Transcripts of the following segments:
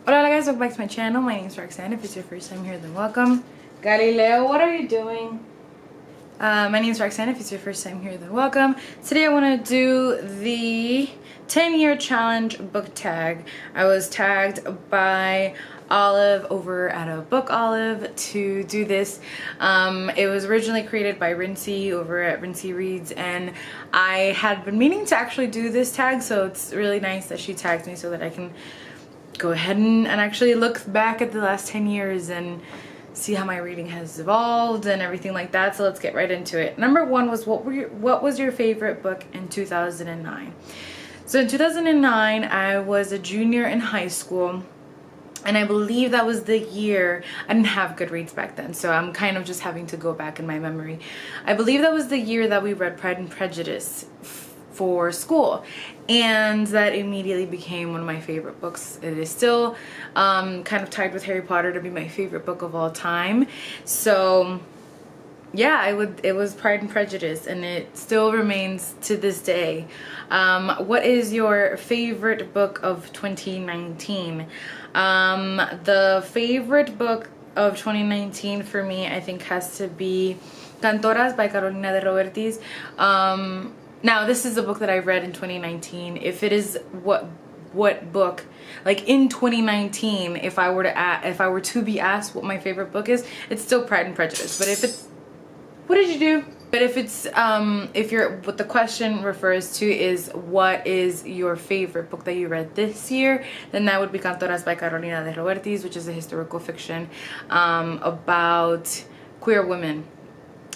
Hola guys, welcome back to my channel. My name is Roxanne. If it's your first time here, then welcome. Galileo, what are you doing? My name is Roxanne. If it's your first time here, then welcome. Today I want to do the 10-year challenge book tag. I was tagged by Olive over at a Book Olive to do this. It was originally created by Rincey over at Rincey Reads, and I had been meaning to actually do this tag, so it's really nice that she tagged me so that I can go ahead and actually look back at the last 10 years and see how my reading has evolved and everything like that. So let's get right into it. Number one was what was your favorite book in 2009? So in 2009 I was a junior in high school, and I believe that was the year I didn't have Goodreads back then, so I'm kind of just having to go back in my memory. I believe that was the year that we read Pride and Prejudice for school, and that immediately became one of my favorite books. It is still kind of tied with Harry Potter to be my favorite book of all time. So yeah, it was Pride and Prejudice, and it still remains to this day. What is your favorite book of 2019? The favorite book of 2019 for me, I think, has to be Cantoras by Carolina de Robertis. Now, this is a book that I read in 2019. If it is what book, like in 2019, if I were to be asked what my favorite book is, it's still Pride and Prejudice. But if it's, what did you do? But if it's what the question refers to is what is your favorite book that you read this year, then that would be Cantoras by Carolina de Robertis, which is a historical fiction about queer women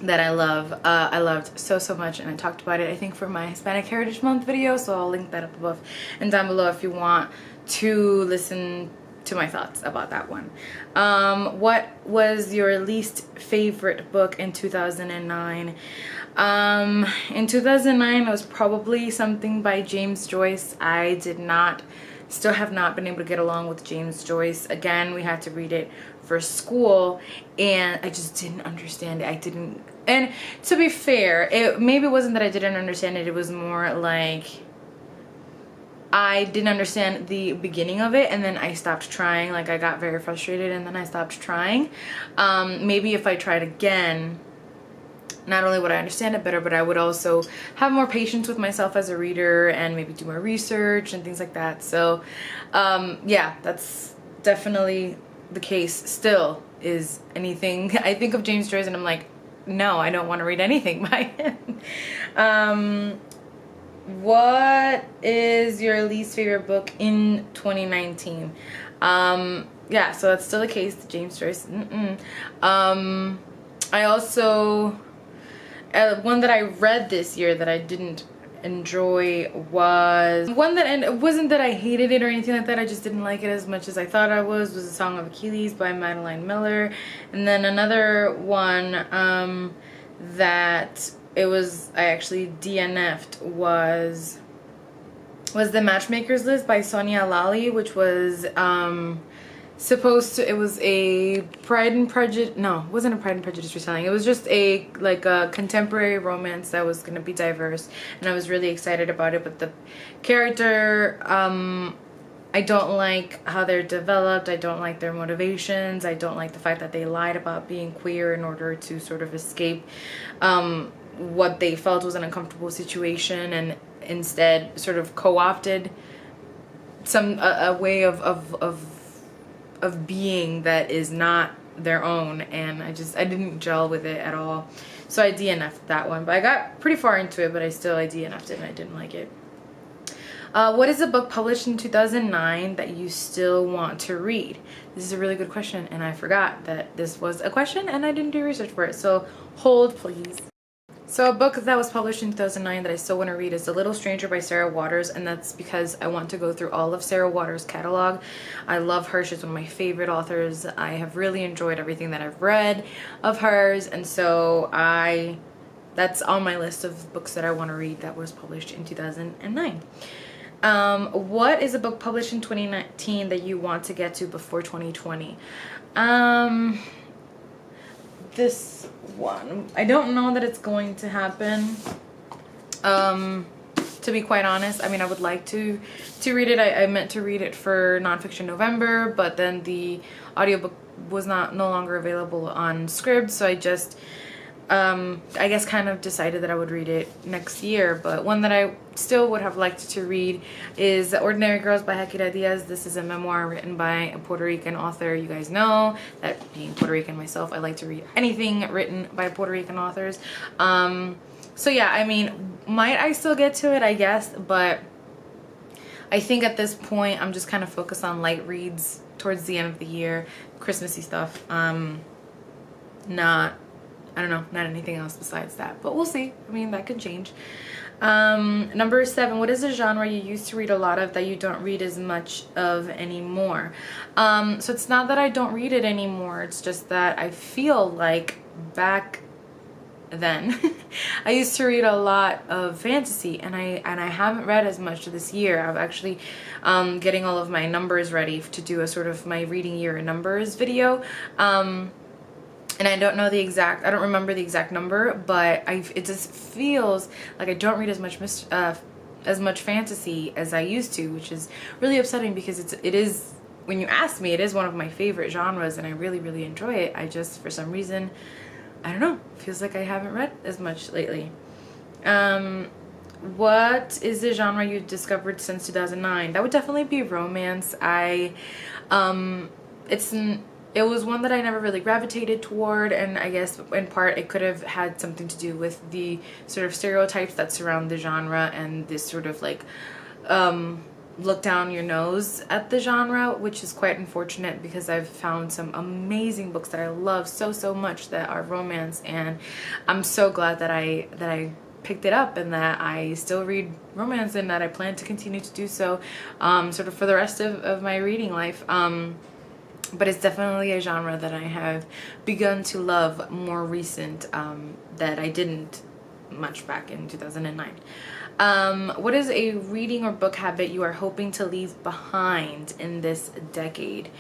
that I love. I loved so much, and I talked about it, I think, for my Hispanic Heritage Month video, so I'll link that up above and down below if you want to listen to my thoughts about that one. What was your least favorite book in 2009? In 2009 it was probably something by James Joyce. Still have not been able to get along with James Joyce. Again, we had to read it for school, and I just didn't understand it. And to be fair, it maybe wasn't that I didn't understand it, it was more like I didn't understand the beginning of it, and then I stopped trying. Like, I got very frustrated, and then I stopped trying. Maybe if I tried again, not only would I understand it better, but I would also have more patience with myself as a reader and maybe do more research and things like that. So yeah, that's definitely the case still. Is anything I think of James Joyce and I'm like, no, I don't want to read anything by him. What is your least favorite book in 2019? Yeah, so that's still the case, James Joyce. I also one that I read this year that I didn't enjoy was one that, and it wasn't that I hated it or anything like that, I just didn't like it as much as I thought I was A Song of Achilles by Madeline Miller. And then another one that I actually DNF'd was The Matchmaker's List by Sonia Lally, which was it was a Pride and Prejudice, no, it wasn't a Pride and Prejudice retelling. It was just a contemporary romance that was going to be diverse, and I was really excited about it. But the character, I don't like how they're developed. I don't like their motivations. I don't like the fact that they lied about being queer in order to sort of escape what they felt was an uncomfortable situation, and instead sort of co-opted a way of being that is not their own, and I didn't gel with it at all. So I DNF'd that one, but I got pretty far into it, but I DNF'd it and I didn't like it. What is a book published in 2009 that you still want to read? This is a really good question, and I forgot that this was a question and I didn't do research for it, so hold please. So a book that was published in 2009 that I still want to read is A Little Stranger by Sarah Waters, and that's because I want to go through all of Sarah Waters' catalog. I love her. She's one of my favorite authors. I have really enjoyed everything that I've read of hers, and so that's on my list of books that I want to read that was published in 2009. What is a book published in 2019 that you want to get to before 2020? This one, I don't know that it's going to happen. to be quite honest. I mean, I would like to read it. I meant to read it for Nonfiction November, but then the audiobook was no longer available on Scribd, so I just I guess kind of decided that I would read it next year. But one that I still would have liked to read is Ordinary Girls by Hakira Diaz. This is a memoir written by a Puerto Rican author. You guys know that being Puerto Rican myself, I like to read anything written by Puerto Rican authors. So yeah, I mean, might I still get to it? I guess, but I think at this point I'm just kind of focused on light reads towards the end of the year, Christmassy stuff. I don't know, not anything else besides that, but we'll see. I mean, that could change. Number 7, what is a genre you used to read a lot of that you don't read as much of anymore? So it's not that I don't read it anymore, it's just that I feel like back then I used to read a lot of fantasy, and I haven't read as much this year. I'm actually getting all of my numbers ready to do a sort of my reading year in numbers video. And I don't remember the exact number, but it just feels like I don't read as much fantasy as I used to, which is really upsetting because it is, when you ask me, it is one of my favorite genres and I really, really enjoy it. I just, for some reason, I don't know, feels like I haven't read as much lately. What is the genre you discovered since 2009? That would definitely be romance. It was one that I never really gravitated toward, and I guess in part it could have had something to do with the sort of stereotypes that surround the genre and this sort of like look down your nose at the genre, which is quite unfortunate because I've found some amazing books that I love so much that are romance, and I'm so glad that I picked it up and that I still read romance and that I plan to continue to do so sort of for the rest of my reading life. But it's definitely a genre that I have begun to love more recent, that I didn't much back in 2009. What is a reading or book habit you are hoping to leave behind in this decade?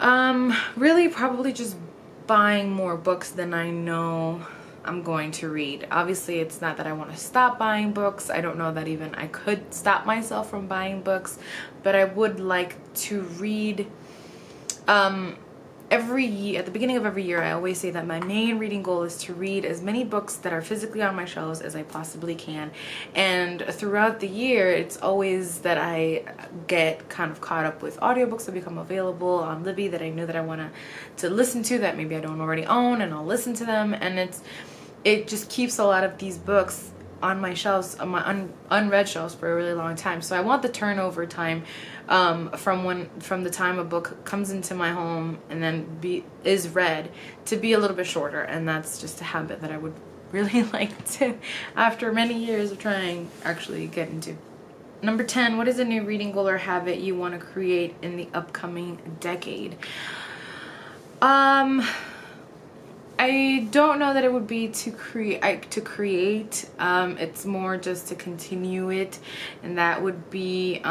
Really probably just buying more books than I know I'm going to read. Obviously, it's not that I want to stop buying books. I don't know that even I could stop myself from buying books, but I would like to read every year. At the beginning of every year, I always say that my main reading goal is to read as many books that are physically on my shelves as I possibly can. And throughout the year, it's always that I get kind of caught up with audiobooks that become available on Libby that I knew that I want to listen to, that maybe I don't already own, and I'll listen to them. And it just keeps a lot of these books on my shelves, on my unread shelves, for a really long time. So I want the turnover time from the time a book comes into my home and then is read to be a little bit shorter, and that's just a habit that I would really like to, after many years of trying, actually get into. Number 10, what is a new reading goal or habit you want to create in the upcoming decade? I don't know that it would be to create. It's more just to continue it, and that would be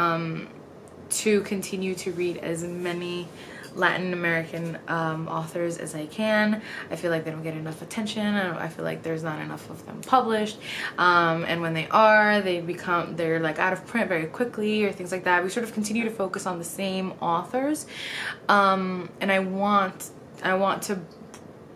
to continue to read as many Latin American authors as I can. I feel like they don't get enough attention. I feel like there's not enough of them published, and when they are, they're like out of print very quickly or things like that. We sort of continue to focus on the same authors, and I want to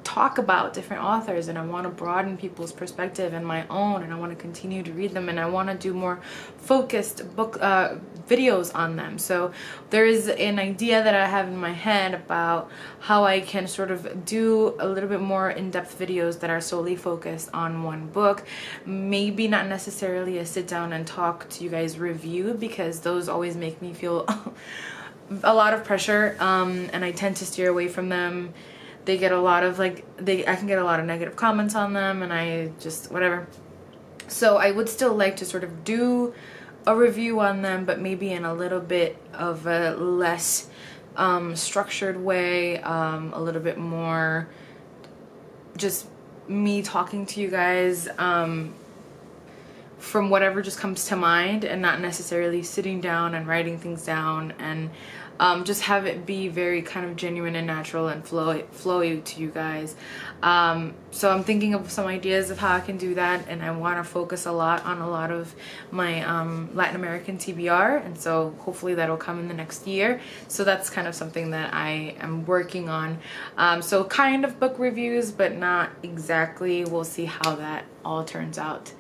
talk about different authors, and I want to broaden people's perspective and my own, and I want to continue to read them, and I want to do more focused book videos on them. So there is an idea that I have in my head about how I can sort of do a little bit more in-depth videos that are solely focused on one book. Maybe not necessarily a sit down and talk to you guys review, because those always make me feel a lot of pressure, and I tend to steer away from them. They get a lot of I can get a lot of negative comments on them, and I just, whatever. So I would still like to sort of do a review on them, but maybe in a little bit of a less structured way, a little bit more just me talking to you guys from whatever just comes to mind, and not necessarily sitting down and writing things down and just have it be very kind of genuine and natural and flowy to you guys. So I'm thinking of some ideas of how I can do that, and I want to focus a lot on a lot of my Latin American TBR, and so hopefully that'll come in the next year. So that's kind of something that I am working on. So kind of book reviews, but not exactly. We'll see how that all turns out.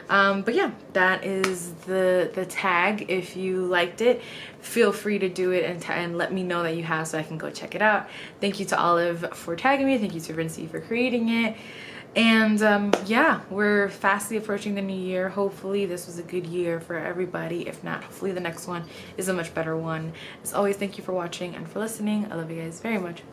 But yeah, that is the tag. If you liked it, feel free to do it and let me know that you have, so I can go check it out. Thank you to Olive for tagging me. Thank you to Rincey for creating it. And yeah, we're fastly approaching the new year. Hopefully this was a good year for everybody. If not, hopefully the next one is a much better one. As always, thank you for watching and for listening. I love you guys very much.